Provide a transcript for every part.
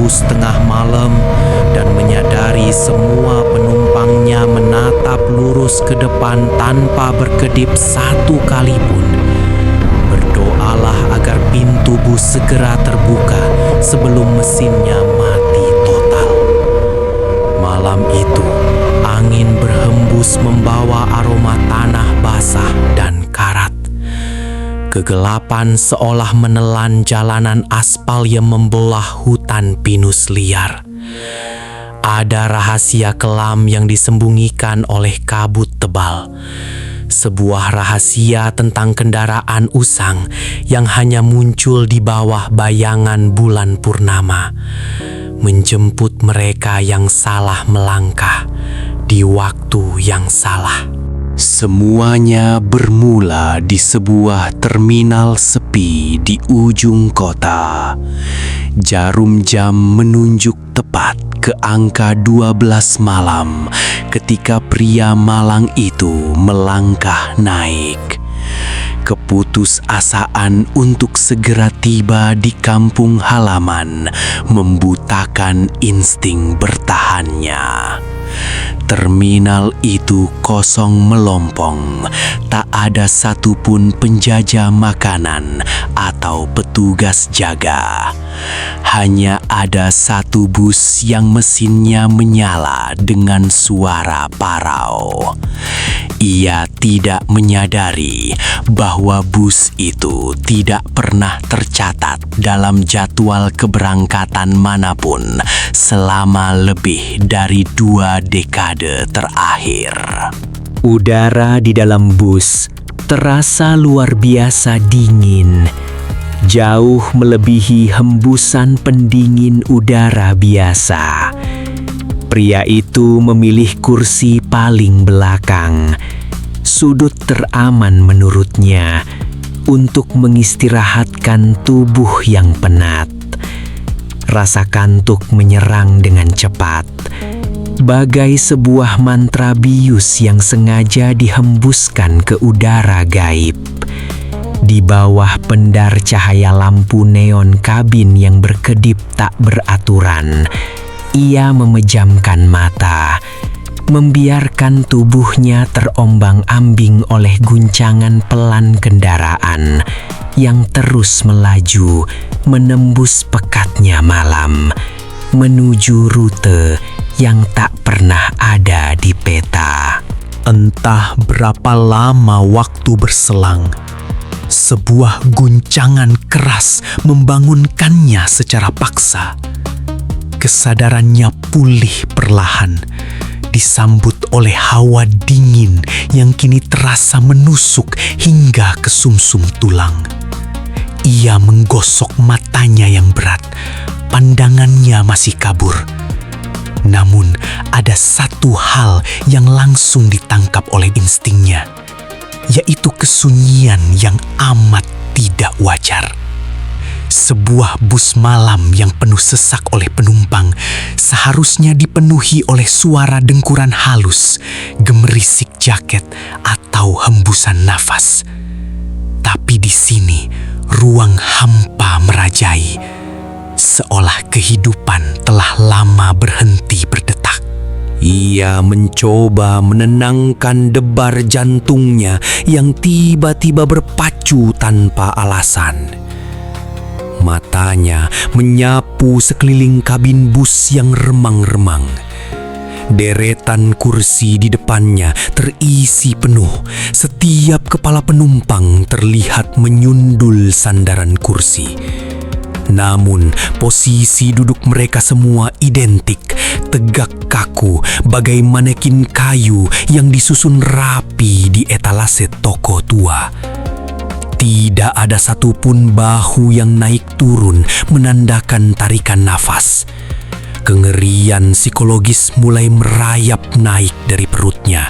bus tengah malam dan menyadari semua penumpangnya menatap lurus ke depan tanpa berkedip satu kali pun. Berdoalah agar pintu bus segera terbuka sebelum mesinnya mati total. Malam itu, angin berhembus membawa aroma tanah basah dan karat. Kegelapan seolah menelan jalanan aspal yang membelah hutan pinus liar. Ada rahasia kelam yang disembunyikan oleh kabut tebal. Sebuah rahasia tentang kendaraan usang yang hanya muncul di bawah bayangan bulan purnama, menjemput mereka yang salah melangkah di waktu yang salah. Semuanya bermula di sebuah terminal sepi di ujung kota. Jarum jam menunjuk tepat ke angka 12 malam ketika pria malang itu melangkah naik. Keputusasaan untuk segera tiba di kampung halaman membutakan insting bertahannya. Terminal itu kosong melompong, tak ada satupun penjajah makanan atau petugas jaga. Hanya ada satu bus yang mesinnya menyala dengan suara parau. Ia tidak menyadari bahwa bus itu tidak pernah tercatat dalam jadwal keberangkatan manapun selama lebih dari 2 dekade terakhir. Udara di dalam bus terasa luar biasa dingin, jauh melebihi hembusan pendingin udara biasa. Pria itu memilih kursi paling belakang, sudut teraman menurutnya, untuk mengistirahatkan tubuh yang penat. Rasa kantuk menyerang dengan cepat, bagai sebuah mantra bius yang sengaja dihembuskan ke udara gaib. Di bawah pendar cahaya lampu neon kabin yang berkedip tak beraturan, ia memejamkan mata, membiarkan tubuhnya terombang-ambing oleh guncangan pelan kendaraan yang terus melaju menembus pekatnya malam, menuju rute yang tak pernah ada di peta. Entah berapa lama waktu berselang, sebuah guncangan keras membangunkannya secara paksa. Kesadarannya pulih perlahan, disambut oleh hawa dingin yang kini terasa menusuk hingga ke sumsum tulang. Ia menggosok matanya yang berat, pandangannya masih kabur. Namun ada satu hal yang langsung ditangkap oleh instingnya, yaitu kesunyian yang amat tidak wajar. Sebuah bus malam yang penuh sesak oleh penumpang seharusnya dipenuhi oleh suara dengkuran halus, gemerisik jaket, atau hembusan nafas. Tapi di sini ruang hampa merajai, seolah kehidupan telah lama berhenti berdetak. Ia mencoba menenangkan debar jantungnya yang tiba-tiba berpacu tanpa alasan. Matanya menyapu sekeliling kabin bus yang remang-remang. Deretan kursi di depannya terisi penuh. Setiap kepala penumpang terlihat menyundul sandaran kursi. Namun, posisi duduk mereka semua identik, tegak kaku, bagai manekin kayu yang disusun rapi di etalase toko tua. Tidak ada satupun bahu yang naik turun menandakan tarikan nafas. Kengerian psikologis mulai merayap naik dari perutnya,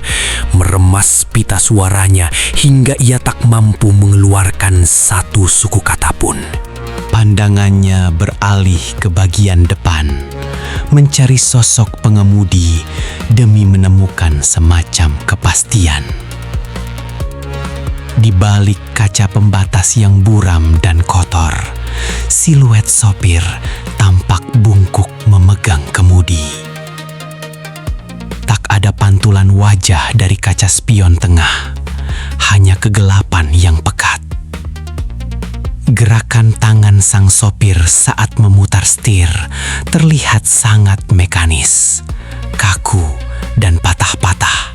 meremas pita suaranya hingga ia tak mampu mengeluarkan satu suku kata pun. Pandangannya beralih ke bagian depan, mencari sosok pengemudi demi menemukan semacam kepastian. Di balik kaca pembatas yang buram dan kotor, siluet sopir tampak bungkuk pantulan wajah dari kaca spion tengah, hanya kegelapan yang pekat. Gerakan tangan sang sopir saat memutar setir terlihat sangat mekanis, kaku dan patah-patah,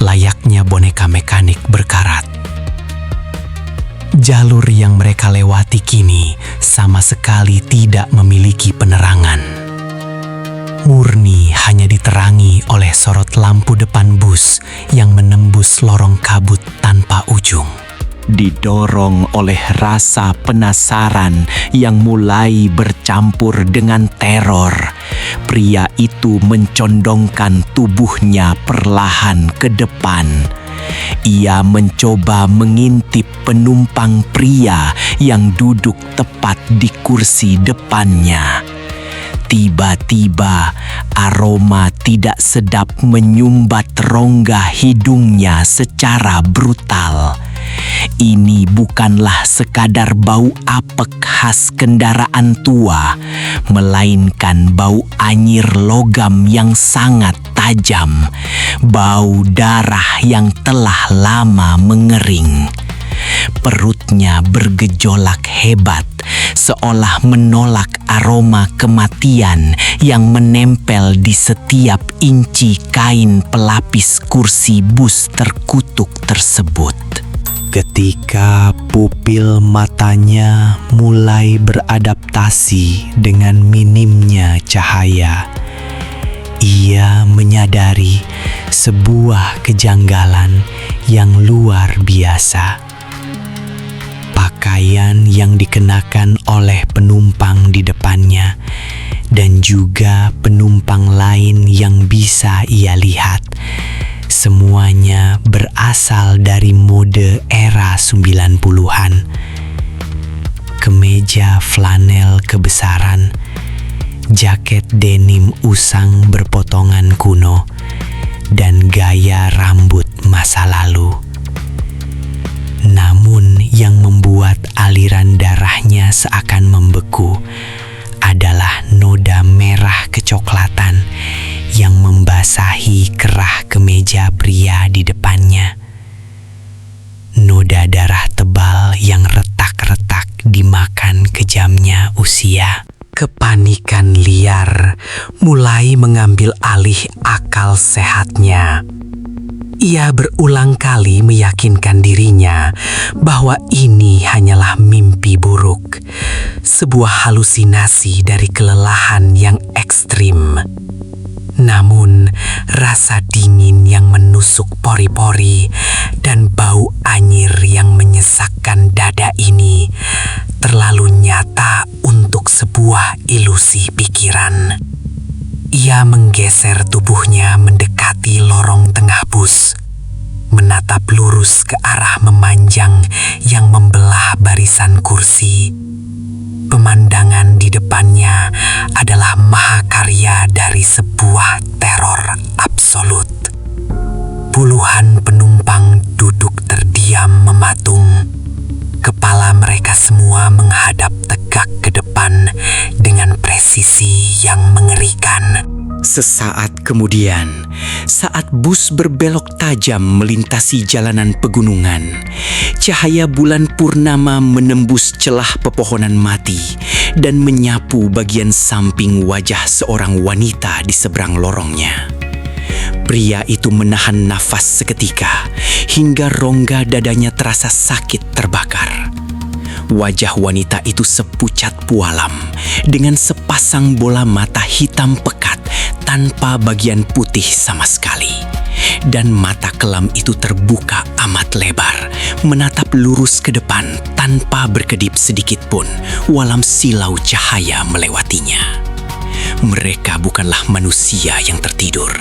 layaknya boneka mekanik berkarat. Jalur yang mereka lewati kini sama sekali tidak memiliki penerangan. Murni hanya diterangi oleh sorot lampu depan bus yang menembus lorong kabut tanpa ujung. Didorong oleh rasa penasaran yang mulai bercampur dengan teror, pria itu mencondongkan tubuhnya perlahan ke depan. Ia mencoba mengintip penumpang pria yang duduk tepat di kursi depannya. Tiba-tiba, aroma tidak sedap menyumbat rongga hidungnya secara brutal. Ini bukanlah sekadar bau apek khas kendaraan tua, melainkan bau anyir logam yang sangat tajam, bau darah yang telah lama mengering. Perutnya bergejolak hebat, seolah menolak aroma kematian yang menempel di setiap inci kain pelapis kursi bus terkutuk tersebut. Ketika pupil matanya mulai beradaptasi dengan minimnya cahaya, ia menyadari sebuah kejanggalan yang luar biasa. Pakaian yang dikenakan oleh penumpang di depannya dan juga penumpang lain yang bisa ia lihat, semuanya berasal dari mode era 90-an. Kemeja flanel kebesaran, jaket denim usang berpotongan kuno, dan gaya rambut masa lalu. Namun yang membuat aliran darahnya seakan membeku adalah noda merah kecoklatan yang membasahi kerah kemeja pria di depannya. Noda darah tebal yang retak-retak dimakan kejamnya usia. Kepanikan liar mulai mengambil alih akal sehatnya. Ia berulang kali meyakinkan dirinya bahwa ini hanyalah mimpi buruk, sebuah halusinasi dari kelelahan yang ekstrim. Namun, rasa dingin yang menusuk pori-pori dan bau anyir yang menyesakkan dada ini terlalu nyata untuk sebuah ilusi pikiran. Ia menggeser tubuhnya mendekati lorong tengah bus, menatap lurus ke arah memanjang yang membelah barisan kursi. Pemandangan di depannya adalah mahakarya dari sebuah teror absolut. Puluhan penumpang duduk terdiam mematung. Kepala mereka semua menghadap tegak ke depan dengan presisi yang mengerikan. Sesaat kemudian, saat bus berbelok tajam melintasi jalanan pegunungan, cahaya bulan purnama menembus celah pepohonan mati dan menyapu bagian samping wajah seorang wanita di seberang lorongnya. Pria itu menahan nafas seketika hingga rongga dadanya terasa sakit terbakar. Wajah wanita itu sepucat pualam dengan sepasang bola mata hitam pekat tanpa bagian putih sama sekali. Dan mata kelam itu terbuka amat lebar, menatap lurus ke depan tanpa berkedip sedikit pun, walau silau cahaya melewatinya. Mereka bukanlah manusia yang tertidur.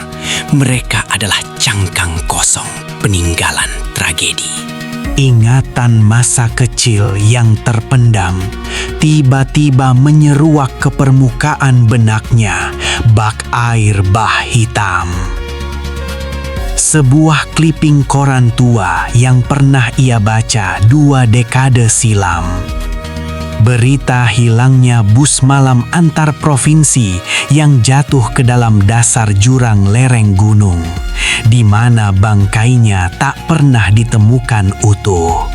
Mereka adalah cangkang kosong peninggalan tragedi. Ingatan masa kecil yang terpendam tiba-tiba menyeruak ke permukaan benaknya, bak air bah hitam. Sebuah kliping koran tua yang pernah ia baca 2 dekade silam. Berita hilangnya bus malam antar provinsi yang jatuh ke dalam dasar jurang lereng gunung, di mana bangkainya tak pernah ditemukan utuh.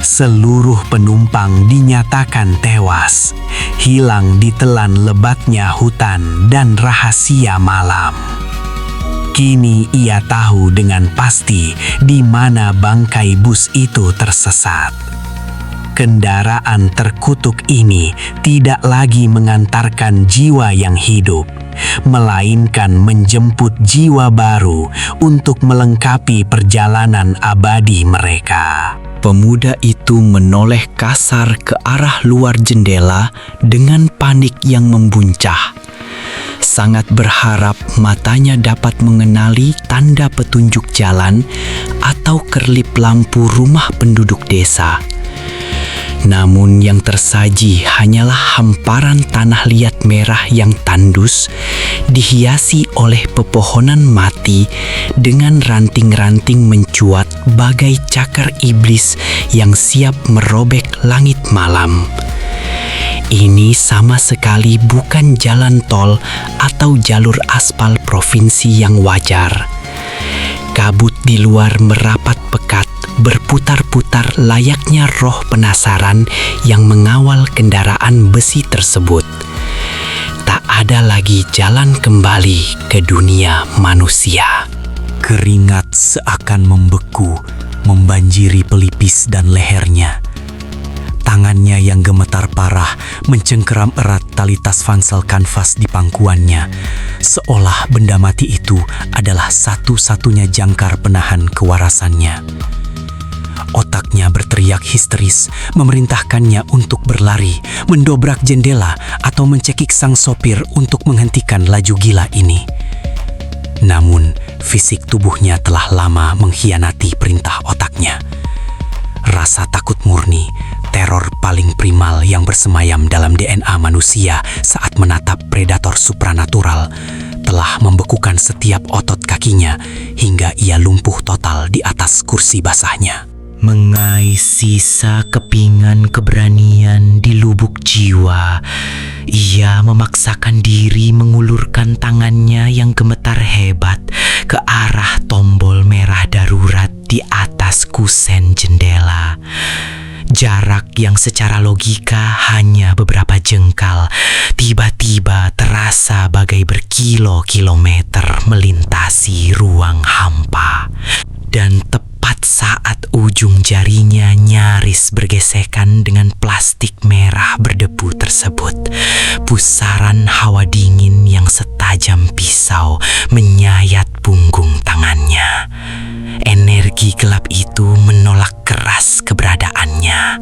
Seluruh penumpang dinyatakan tewas, hilang ditelan lebatnya hutan dan rahasia malam. Kini ia tahu dengan pasti di mana bangkai bus itu tersesat. Kendaraan terkutuk ini tidak lagi mengantarkan jiwa yang hidup, melainkan menjemput jiwa baru untuk melengkapi perjalanan abadi mereka. Pemuda itu menoleh kasar ke arah luar jendela dengan panik yang membuncah. Sangat berharap matanya dapat mengenali tanda petunjuk jalan atau kerlip lampu rumah penduduk desa. Namun yang tersaji hanyalah hamparan tanah liat merah yang tandus, dihiasi oleh pepohonan mati dengan ranting-ranting mencuat bagai cakar iblis yang siap merobek langit malam. Ini sama sekali bukan jalan tol atau jalur aspal provinsi yang wajar. Kabut di luar merapat pekat, berputar-putar layaknya roh penasaran yang mengawal kendaraan besi tersebut. Tak ada lagi jalan kembali ke dunia manusia. Keringat seakan membeku, membanjiri pelipis dan lehernya. Tangannya yang gemetar parah mencengkeram erat tali tas fansel kanvas di pangkuannya, seolah benda mati itu adalah satu-satunya jangkar penahan kewarasannya. Otaknya berteriak histeris, memerintahkannya untuk berlari, mendobrak jendela, atau mencekik sang sopir untuk menghentikan laju gila ini. Namun, fisik tubuhnya telah lama mengkhianati perintah otaknya. Rasa takut murni, teror paling primal yang bersemayam dalam DNA manusia saat menatap predator supranatural, telah membekukan setiap otot kakinya hingga ia lumpuh total di atas kursi basahnya. Mengais sisa kepingan keberanian di lubuk jiwa, ia memaksakan diri mengulurkan tangannya yang gemetar hebat ke arah tombol merah darurat di atas kusen jendela. Jarak yang secara logika hanya beberapa jengkal, tiba-tiba terasa bagai berkilo-kilometer melintasi ruang hampa. Dan tepat saat ujung jarinya nyaris bergesekan dengan plastik merah berdebu tersebut, pusaran hawa dingin yang setajam pisau menyayat punggung tangannya. Energi gelap itu menolak keras keberadaannya.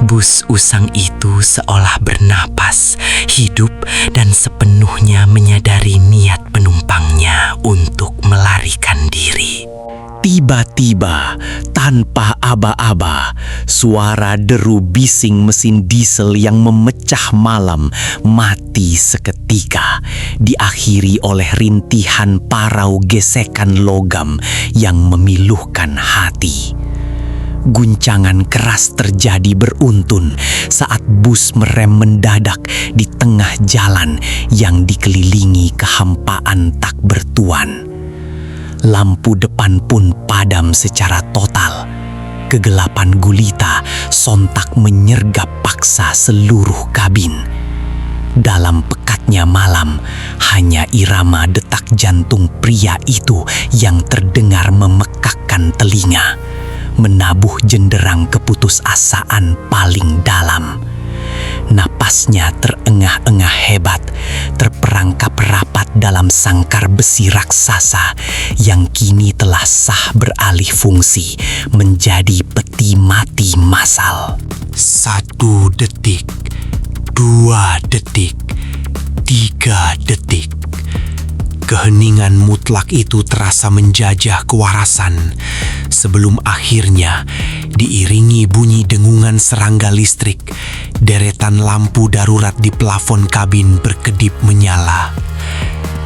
Bus usang itu seolah bernapas, hidup, dan sepenuhnya menyadari niat penumpangnya untuk melarikan diri. Tiba-tiba, tanpa aba-aba, suara deru bising mesin diesel yang memecah malam mati seketika, diakhiri oleh rintihan parau gesekan logam yang memiluhkan hati. Guncangan keras terjadi beruntun saat bus merem mendadak di tengah jalan yang dikelilingi kehampaan tak bertuan. Lampu depan pun padam secara total. Kegelapan gulita sontak menyergap paksa seluruh kabin. Dalam pekatnya malam, hanya irama detak jantung pria itu yang terdengar memekakkan telinga, menabuh jenderang keputusasaan paling dalam. Napasnya terengah-engah hebat, terperangkap rapat dalam sangkar besi raksasa yang kini telah sah beralih fungsi menjadi peti mati massal. 1 detik, 2 detik, 3 detik. Keheningan mutlak itu terasa menjajah kewarasan sebelum akhirnya diiringi bunyi dengungan serangga listrik. Deretan lampu darurat di plafon kabin berkedip menyala.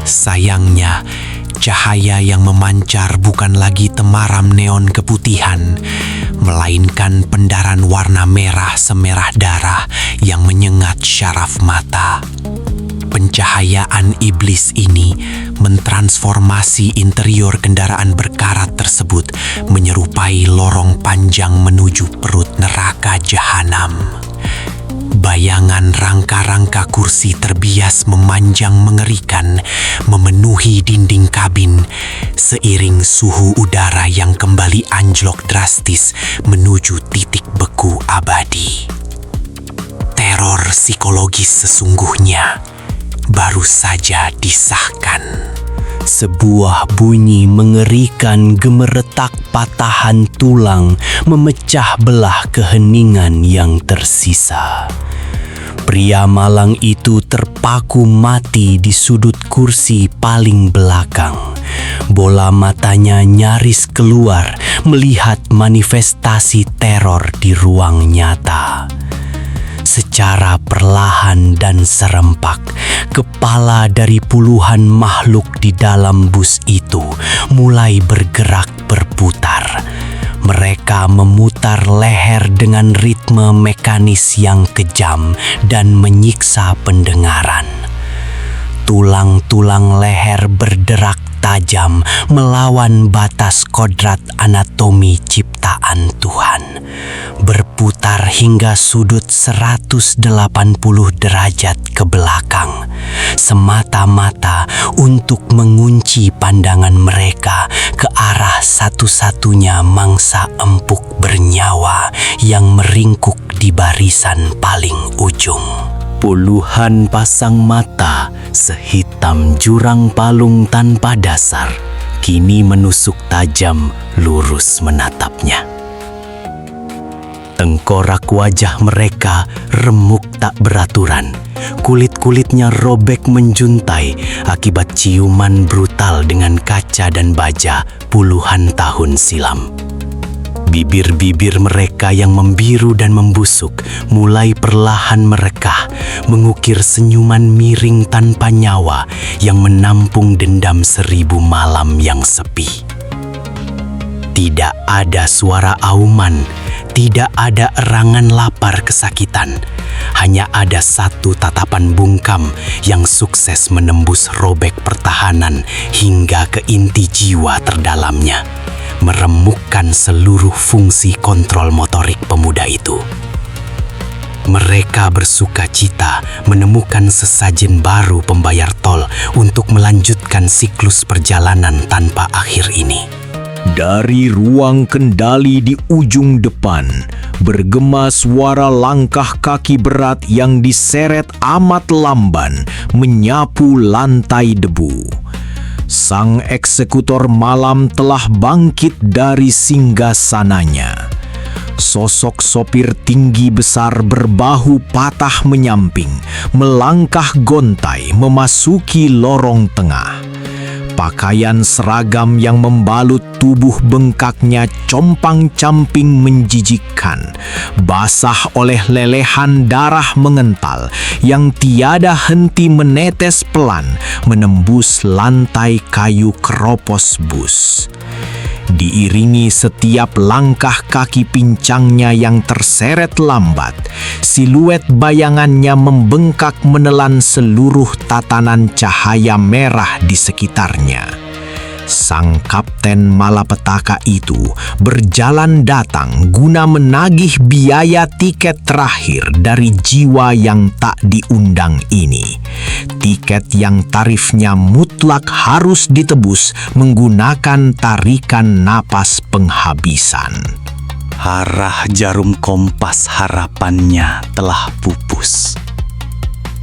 Sayangnya, cahaya yang memancar bukan lagi temaram neon keputihan, melainkan pendaran warna merah semerah darah yang menyengat syaraf mata. Pencahayaan iblis ini mentransformasi interior kendaraan berkarat tersebut menyerupai lorong panjang menuju perut neraka jahanam. Bayangan rangka-rangka kursi terbias memanjang mengerikan memenuhi dinding kabin seiring suhu udara yang kembali anjlok drastis menuju titik beku abadi. Teror psikologis sesungguhnya baru saja disahkan. Sebuah bunyi mengerikan gemeretak patahan tulang memecah belah keheningan yang tersisa. Pria malang itu terpaku mati di sudut kursi paling belakang. Bola matanya nyaris keluar melihat manifestasi teror di ruang nyata. Secara perlahan dan serempak, kepala dari puluhan makhluk di dalam bus itu mulai bergerak berputar. Mereka memutar leher dengan ritme mekanis yang kejam dan menyiksa pendengaran. Tulang-tulang leher berderak tajam melawan batas kodrat anatomi ciptaan Tuhan, berputar hingga sudut 180 derajat ke belakang, semata-mata untuk mengunci pandangan mereka ke arah satu-satunya mangsa empuk bernyawa yang meringkuk di barisan paling ujung. Puluhan pasang mata sehitam jurang palung tanpa dasar kini menusuk tajam lurus menatapnya. Tengkorak wajah mereka remuk tak beraturan. Kulit-kulitnya robek menjuntai akibat ciuman brutal dengan kaca dan baja puluhan tahun silam. Bibir-bibir mereka yang membiru dan membusuk mulai perlahan merekah, mengukir senyuman miring tanpa nyawa yang menampung dendam 1000 malam yang sepi. Tidak ada suara auman, tidak ada erangan lapar kesakitan. Hanya ada satu tatapan bungkam yang sukses menembus robek pertahanan hingga ke inti jiwa terdalamnya, meremukkan seluruh fungsi kontrol motorik pemuda itu. Mereka bersuka cita menemukan sesajen baru pembayar tol untuk melanjutkan siklus perjalanan tanpa akhir ini. Dari ruang kendali di ujung depan, bergema suara langkah kaki berat yang diseret amat lamban menyapu lantai debu. Sang eksekutor malam telah bangkit dari singgasananya. Sosok sopir tinggi besar berbahu patah menyamping, melangkah gontai memasuki lorong tengah. Pakaian seragam yang membalut tubuh bengkaknya compang-camping menjijikkan, basah oleh lelehan darah mengental yang tiada henti menetes pelan menembus lantai kayu keropos bus. Diiringi setiap langkah kaki pincangnya yang terseret lambat, siluet bayangannya membengkak menelan seluruh tatanan cahaya merah di sekitarnya. Sang kapten malapetaka itu berjalan datang guna menagih biaya tiket terakhir dari jiwa yang tak diundang ini. Tiket yang tarifnya mutlak harus ditebus menggunakan tarikan napas penghabisan. Arah jarum kompas harapannya telah pupus.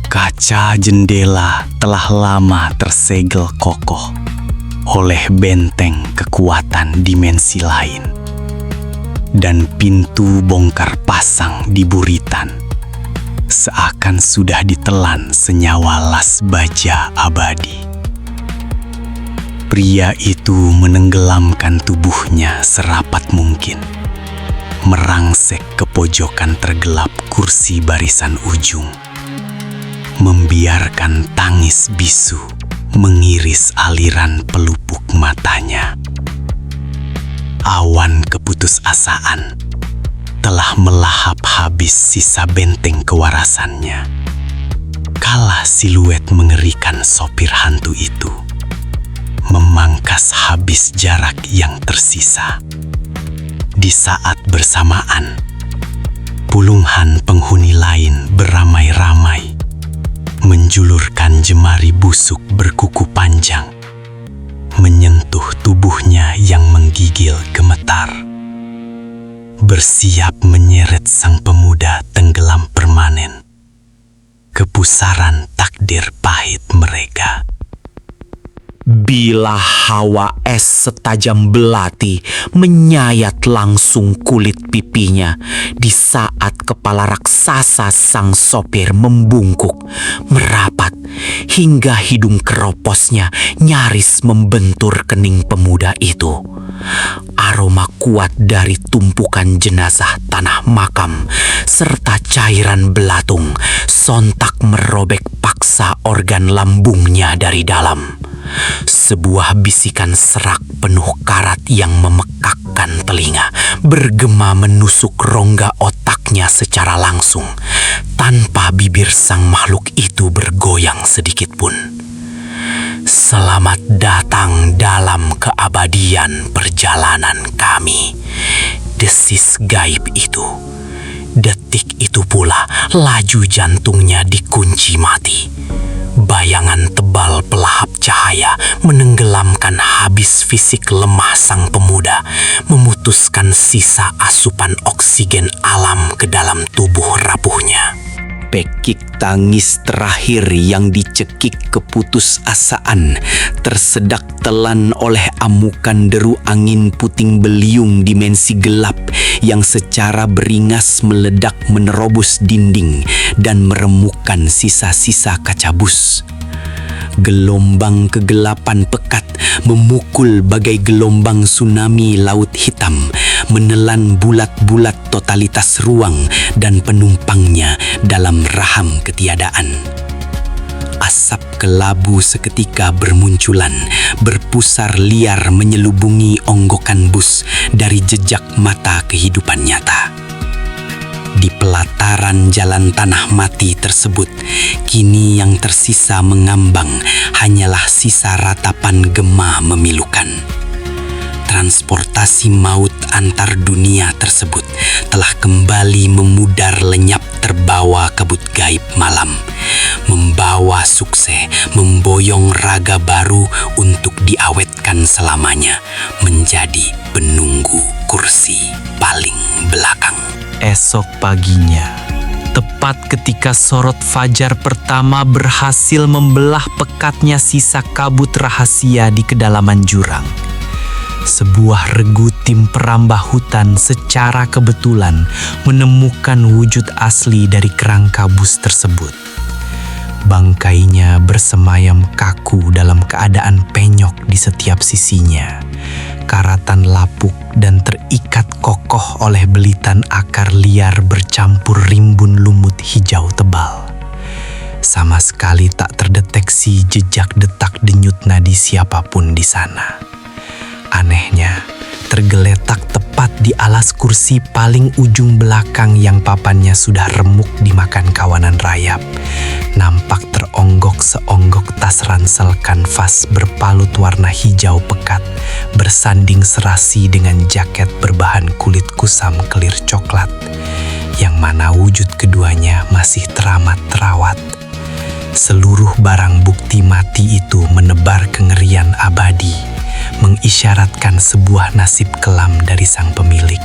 Kaca jendela telah lama tersegel kokoh oleh benteng kekuatan dimensi lain. Dan pintu bongkar pasang di buritan, seakan sudah ditelan senyawa las baja abadi. Pria itu menenggelamkan tubuhnya serapat mungkin, merangsek ke pojokan tergelap kursi barisan ujung, membiarkan tangis bisu mengiris aliran pelupuk matanya. Awan keputusasaan telah melahap habis sisa benteng kewarasannya. Kala siluet mengerikan sopir hantu itu memangkas habis jarak yang tersisa. Di saat bersamaan, puluhan penghuni lain beramai-ramai menjulurkan jemari busuk berkuku panjang, menyentuh tubuhnya yang menggigil gemetar, bersiap menyeret sang pemuda tenggelam permanen ke pusaran takdir pahit mereka. Bila hawa es setajam belati menyayat langsung kulit pipinya di saat kepala raksasa sang sopir membungkuk, merapat, hingga hidung keroposnya nyaris membentur kening pemuda itu. Aroma kuat dari tumpukan jenazah tanah makam serta cairan belatung sontak merobek paksa organ lambungnya dari dalam. Sebuah bisikan serak penuh karat yang memekakkan telinga bergema menusuk rongga otaknya secara langsung, tanpa bibir sang makhluk itu bergoyang sedikit pun. Selamat datang dalam keabadian perjalanan kami, desis gaib itu. Detik itu pula laju jantungnya dikunci mati. Bayangan tebal pelahap cahaya menenggelamkan habis fisik lemah sang pemuda, memutuskan sisa asupan oksigen alam ke dalam tubuh rapuhnya. Pekik tangis terakhir yang dicekik keputusasaan tersedak telan oleh amukan deru angin puting beliung dimensi gelap yang secara beringas meledak menerobos dinding dan meremukkan sisa-sisa kaca bus. Gelombang kegelapan pekat memukul bagai gelombang tsunami laut hitam, menelan bulat-bulat totalitas ruang dan penumpangnya dalam raham ketiadaan. Asap kelabu seketika bermunculan, berpusar liar menyelubungi onggokan bus dari jejak mata kehidupan nyata. Di pelataran jalan tanah mati tersebut, kini yang tersisa mengambang hanyalah sisa ratapan gema memilukan. Transportasi maut antar dunia tersebut telah kembali memudar lenyap terbawa kabut gaib malam, membawa sukses, memboyong raga baru untuk diawetkan selamanya menjadi penunggu kursi paling belakang. Esok paginya, tepat ketika sorot fajar pertama berhasil membelah pekatnya sisa kabut rahasia di kedalaman jurang, sebuah regu tim perambah hutan secara kebetulan menemukan wujud asli dari kerangka bus tersebut. Bangkainya bersemayam kaku dalam keadaan penyok di setiap sisinya, karatan lapuk dan terikat kokoh oleh belitan akar liar bercampur rimbun lumut hijau tebal. Sama sekali tak terdeteksi jejak detak denyut nadi siapapun di sana. Anehnya, tergeletak tepat di alas kursi paling ujung belakang yang papannya sudah remuk dimakan kawanan rayap, nampak teronggok seonggok tas ransel kanvas berpalut warna hijau pekat, bersanding serasi dengan jaket berbahan kulit kusam kelir coklat, yang mana wujud keduanya masih teramat terawat. Seluruh barang bukti mati itu menebar kengerian abadi, mengisyaratkan sebuah nasib kelam dari sang pemilik,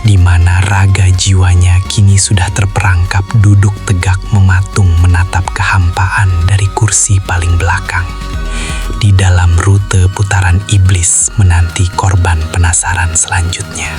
di mana raga jiwanya kini sudah terperangkap duduk tegak mematung menatap kehampaan dari kursi paling belakang, di dalam rute putaran iblis menanti korban penasaran selanjutnya.